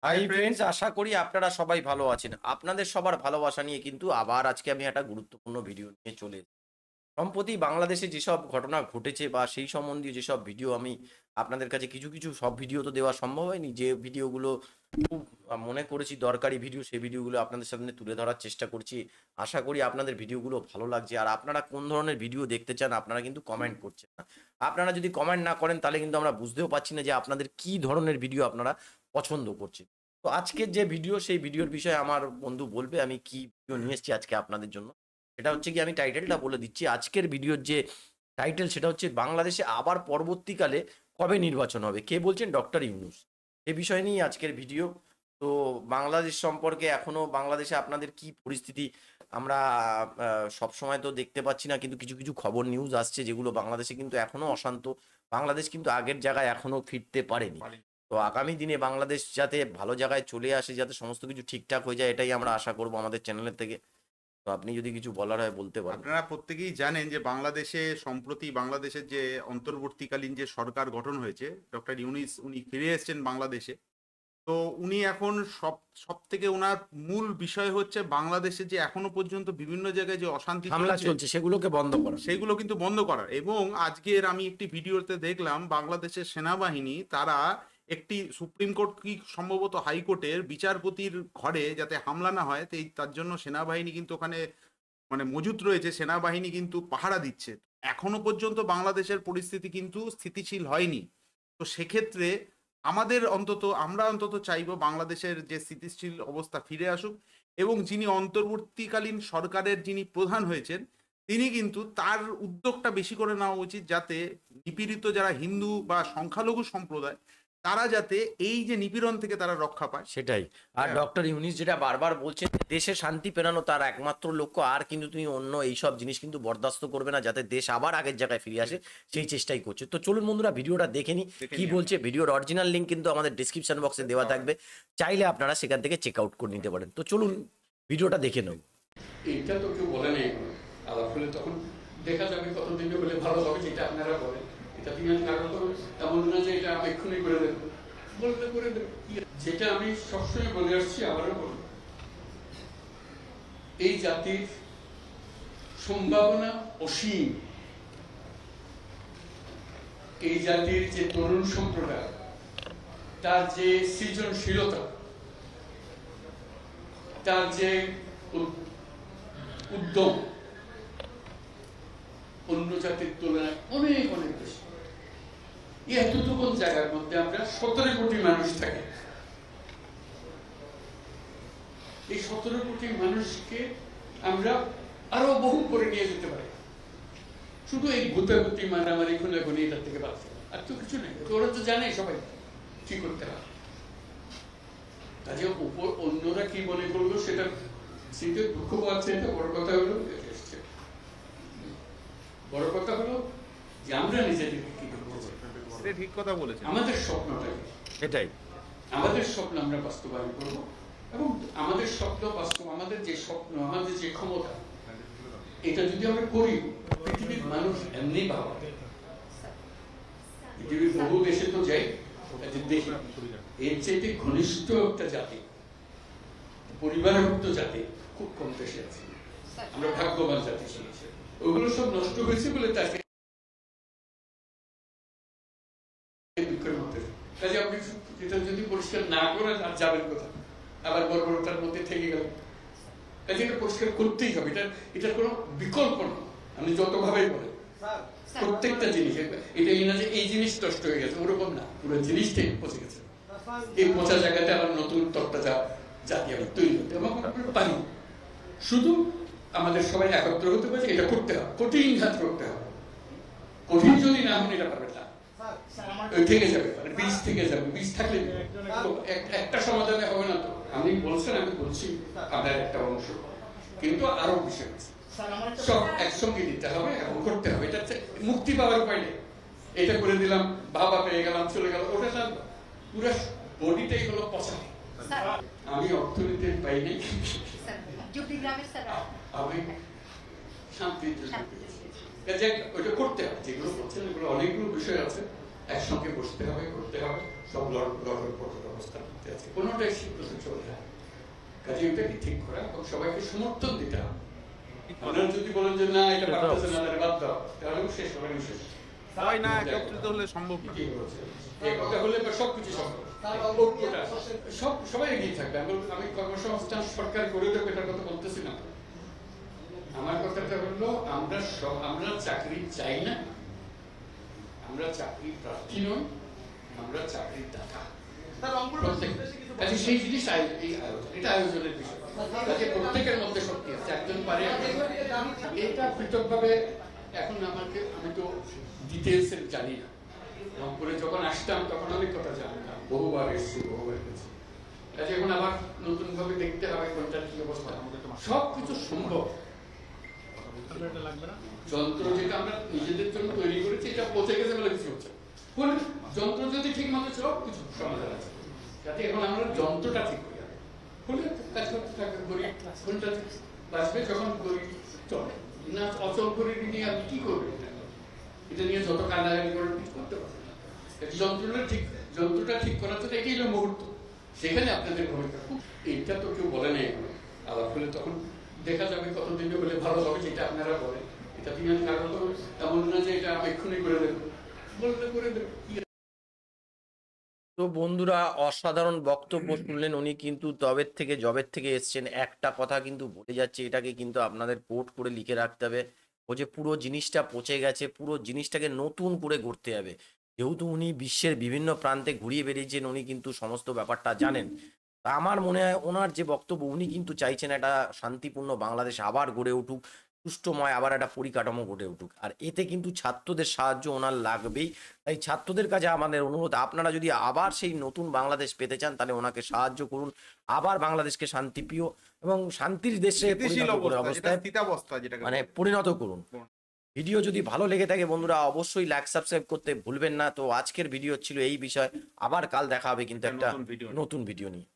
Hi friends, আশা করি আপনারা সবাই ভালো আছেন। আপনাদের সবার ভালোবাসা নিয়ে কিন্তু আবার আজকে আমি একটা গুরুত্বপূর্ণ ভিডিও নিয়ে চলে এসেছি। সম্প্রতি বাংলাদেশে যেসব ঘটনা ঘটেছে বা সেই সম্বন্ধীয় যেসব ভিডিও আমি আপনাদের কাছে কিছু সব ভিডিও তো দেওয়া সম্ভব হয়নি। যে ভিডিওগুলো খুব মনে করেছি দরকারি ভিডিও, সেই ভিডিওগুলো আপনাদের সামনে তুলে ধরার চেষ্টা করছি। আশা করি আপনাদের ভিডিওগুলো ভালো লাগছে। আর আপনারা কোন ধরনের ভিডিও দেখতে চান আপনারা কিন্তু কমেন্ট করছেন না। আপনারা যদি কমেন্ট না করেন তাহলে কিন্তু আমরা বুঝতেও পারছি না যে আপনাদের কি ধরনের ভিডিও আপনারা পছন্দ করছেন। তো আজকের যে ভিডিও, সেই ভিডিওর বিষয়ে আমার বন্ধু বলবে আমি কি ভিডিও নিয়ে এসেছি আজকে আপনাদের জন্য। এটা হচ্ছে কি, আমি টাইটেলটা বলে দিচ্ছি। আজকের ভিডিওর যে টাইটেল সেটা হচ্ছে, বাংলাদেশে আবার পরবর্তীকালে কবে নির্বাচন হবে, কে বলছেন? ডক্টর ইউনূস। এ বিষয় নিয়ে আজকের ভিডিও। তো বাংলাদেশ সম্পর্কে এখনো বাংলাদেশে আপনাদের কি পরিস্থিতি আমরা সব সময় তো দেখতে পাচ্ছি না, কিন্তু কিছু খবর নিউজ আসছে যেগুলো বাংলাদেশে কিন্তু এখনো অশান্ত। বাংলাদেশ কিন্তু আগের জায়গায় এখনো ফিরতে পারেনি। তো আগামী দিনে বাংলাদেশ যাতে ভালো জায়গায় চলে আসে, যাতে সমস্ত কিছু ঠিকঠাক হয়ে যায়, এটাই আমরা আশা করব আমাদের চ্যানেলের থেকে। তো আপনি যদি কিছু বলার হয় বলতে পারেন। আপনারা প্রত্যেকেই জানেন যে বাংলাদেশে সম্প্রতি বাংলাদেশের যে অন্তর্বর্তীকালীন যে সরকার গঠন হয়েছে, ডক্টর ইউনূস উনি ফিরে এসেছেন বাংলাদেশে। তো উনি এখন সব থেকে ওনার মূল বিষয় হচ্ছে বাংলাদেশে যে এখনো পর্যন্ত বিভিন্ন জায়গায় যে অশান্তি হামলা চলছে সেগুলোকে বন্ধ করা, সেগুলো কিন্তু বন্ধ করার। এবং আজকের আমি একটি ভিডিওতে দেখলাম বাংলাদেশের সেনাবাহিনী তারা একটি সুপ্রিম কোর্ট কি সম্ভবত হাইকোর্টের বিচারপতির ঘরে যাতে হামলা না হয় তার জন্য সেনাবাহিনী কিন্তু ওখানে মানে মজুত রয়েছে, সেনাবাহিনী কিন্তু পাহারা দিচ্ছে। এখনো পর্যন্ত বাংলাদেশের পরিস্থিতি কিন্তু স্থিতিশীল হয়নি। তো সেক্ষেত্রে আমরা অন্তত চাইবো বাংলাদেশের যে স্থিতিশীল অবস্থা ফিরে আসুক, এবং যিনি অন্তর্বর্তীকালীন সরকারের যিনি প্রধান হয়েছেন তিনি কিন্তু তার উদ্যোগটা বেশি করে নেওয়া উচিত, যাতে নিপীড়িত যারা হিন্দু বা সংখ্যালঘু সম্প্রদায় তারা যাতে এই যে নিপীড়ন থেকে তারা রক্ষা পায়, সেটাই। আর ডক্টর ইউনূস যেটা বারবার বলছেন, দেশে শান্তি ফেরানো তার একমাত্র লক্ষ্য। আর কিন্তু তুমি অন্য এইসব জিনিস কিন্তু বরদাস্ত করবে না, যাতে দেশ আবার আগের জায়গায় ফিরে আসে, সেই চেষ্টাই করছে। তো চলুন বন্ধুরা ভিডিওটা দেখে নিই কি বলছে। ভিডিওর অরিজিনাল লিঙ্ক কিন্তু আমাদের ডিসক্রিপশন বক্সে দেওয়া থাকবে, চাইলে আপনারা সেখান থেকে চেক আউট করে নিতে পারেন। তো চলুন ভিডিওটা দেখে নেব। এইটা তো কেউ বলে নেই, আলাপ হলে তখন দেখা যাবে কতদিনে বলে ভালো হবে, যেটা আপনারা বলেন। এটা তুমি কারণ তো এমন না যে এটা এক্ষুনি করে দেবো, বলতে করে দেবো। যেটা আমি সবসময় বলে আসছি, আবারও বলবো, এই জাতির সম্ভাবনা অসীম। এই জাতির যে তরুণ সম্প্রদায়, তার যে সৃজনশীলতা, তার যে উদ্যম অন্য জাতির তুলনায় অনেক অনেক বেশি। এতটুকু জায়গার মধ্যে আমরা 17 কোটি মানুষ থাকি। এই 17 কোটি মানুষকে আমরা আরো বহু করে নিয়ে যেতে পারি, শুধু এই গুতাগুতি মারামারি খুনাখুনি এটার থেকে বাঁচতে, আর তো কিছু নেই। ওরা তো জানে সবাই কি করতে হয়। কাজে উপর অন্যরা কি মনে করলো সেটা সেটা দুঃখ পাচ্ছে। এটা বড় কথা হলো, বড় কথা হলো যে আমরা নিজেদেরকে কি করবো, ঠিক কথা বলেছেন। আমাদের স্বপ্নটা এটাই, আমাদের স্বপ্ন আমরা বাস্তবায়ন করবো। এবং আমাদের স্বপ্ন বাস্তব, আমাদের যে স্বপ্ন, আমাদের যে ক্ষমতা, এটা যদি আমরা করি, পৃথিবীর মানুষ এমনি ভাবা, পৃথিবীর বহু দেশে তো যাই, দেখি এর চাইতে ঘনিষ্ঠ একটা জাতি, পরিবারভুক্ত জাতি খুব কম দেশে আছে। আমরা ভাগ্যবান জাতি শিখেছি। ওগুলো সব নষ্ট হয়েছে বলে তাকে দুঃখের মধ্যে। কাজে আপনি এটা যদি পরিষ্কার না করেন আর যাবেন কোথায়, আবার বর্বরতার মধ্যে থেকে গেল। কাজে এটা পরিষ্কার করতেই হবে, এটার কোনো বিকল্প না। আপনি যতভাবেই বলেন প্রত্যেকটা জিনিস, এটা এই না যে এই জিনিস নষ্ট হয়ে গেছে, ওরকম না, পুরো জিনিসটাই পচে গেছে। এই পচা জায়গাতে আবার নতুন তরতাজা জাতি আবার তৈরি করতে পারি। শুধু আমাদের সবাই একত্র হতে পারে, এটা করতে হবে, কঠিন হাত করতে হবে। কঠিন যদি না হন এটা পারবে না, থেকে যাবে, মানে বীজ থেকে যাবে। বীজ থাকলে একটা সমাধানে হবে না। তো আমি বলছেন, আমি বলছি আপনার একটা অংশ, কিন্তু আরো বিষয় আছে, সব একসঙ্গে দিতে হবে এবং করতে হবে। এটা মুক্তি পাওয়ার উপায় নেই। এটা করে দিলাম, বাবা পেয়ে গেলাম, চলে গেল, ওটা না, পুরো বডিটাই হলো পচা। আমি অর্থনীতির পাই নেই, আমি শান্তির ওইটা করতে হবে। যেগুলো করছেন এগুলো অনেকগুলো বিষয় আছে, একসঙ্গে বসতে হবে, করতে হবে, সব লড়ার ব্যবস্থা করতে ঠিক আছে, কোনোটাই সিদ্ধান্ত চলবে না। কাজে ওটাকে ঠিক করা এবং সবাইকে সমর্থন দিতে হবে। আপনারা যদি বলেন যে না এটা পারতেছে না, তাহলে বাদ দাও, তাহলেও শেষ হবে না, শেষ। সবাই না একত্রিত হলে সম্ভব না। একটা হলে সবকিছু সম্ভব, ঐক্যটা সবাই এগিয়ে থাকবে। আমি কর্মসংস্থান সরকার করে দেবো এটার কথা বলতেছি না। আমার কথাটা হলো আমরা চাকরি চাই না, আমরা চাকরি প্রার্থী নই, আমরা চাকরির দাতা। কাজে সেই জিনিস এটা আয়োজনের বিষয়। কাজে প্রত্যেকের মধ্যে শক্তি আছে, একজন পারে এটা পৃথকভাবে। এখন আমি তো ডিটেলস জানি না, রংপুরে যখন আসতাম তখন অনেক কথা জানতাম, বহুবার এসেছি, বহুবার গেছি। কাজে এখন আবার নতুন ভাবে দেখতে হবে কোনটার কি অবস্থা। সবকিছু সম্ভব। যন্ত্র যেটা আমরা নিজেদের জন্য তৈরি করেছি এটা পচে গেছে বলে কিছু হচ্ছে, যন্ত্র যদি ঠিক মতো সব কিছু সমাধান আছে। যাতে এখন আমরা যন্ত্রটা ঠিক করি, হলে কাজ করতে থাকবে। গরিব কোনটা বাঁচবে যখন গরিব চলে না, অচল গরিব নিয়ে আপনি কি করবেন? এটা নিয়ে যত কান্নাকাটি করে কিছু করতে পারবেন না। যন্ত্রটা ঠিক করার জন্য এটাই হলো মুহূর্ত, সেখানে আপনাদের ভূমিকা খুব। এটা তো কেউ বলে নেই, আলাপ হলে তখন দেখা যাবে কতদিনে হলে ভালো হবে, যেটা আপনারা বলেন। এটা তিনি কারণ তো এমন না যে এটা এক্ষুনি করে দেবেন, বললে করে দেবেন। তো বন্ধুরা, অসাধারণ বক্তব্য শুনলেন। উনি কিন্তু জবের থেকে এসছেন, একটা কথা কিন্তু বলে যাচ্ছে, এটাকে কিন্তু আপনাদের কোট করে লিখে রাখতে হবে। ও যে পুরো জিনিসটা পচে গেছে, পুরো জিনিসটাকে নতুন করে গড়তে হবে। যেহেতু উনি বিশ্বের বিভিন্ন প্রান্তে ঘুরিয়ে বেরিয়েছেন, উনি কিন্তু সমস্ত ব্যাপারটা জানেন। তা আমার মনে হয় ওনার যে বক্তব্য, উনি কিন্তু চাইছেন একটা শান্তিপূর্ণ বাংলাদেশ আবার গড়ে উঠুক, সুষ্ঠুময় আবার একটা পরিকাঠামো গড়ে উঠুক। আর এতে কিন্তু ছাত্রদের সাহায্য ওনার লাগবেই। তাই ছাত্রদের কাছে আমাদের অনুরোধ, আপনারা যদি আবার সেই নতুন বাংলাদেশ পেতে চান, তাহলে ওনাকে সাহায্য করুন, আবার বাংলাদেশকে শান্তিপ্রিয় এবং শান্তির দেশে মানে পরিণত করুন। ভিডিও যদি ভালো লেগে থাকে বন্ধুরা, অবশ্যই লাইক সাবস্ক্রাইব করতে ভুলবেন না। তো আজকের ভিডিও ছিল এই বিষয়, আবার কাল দেখা হবে কিন্তু একটা নতুন ভিডিও নিয়ে।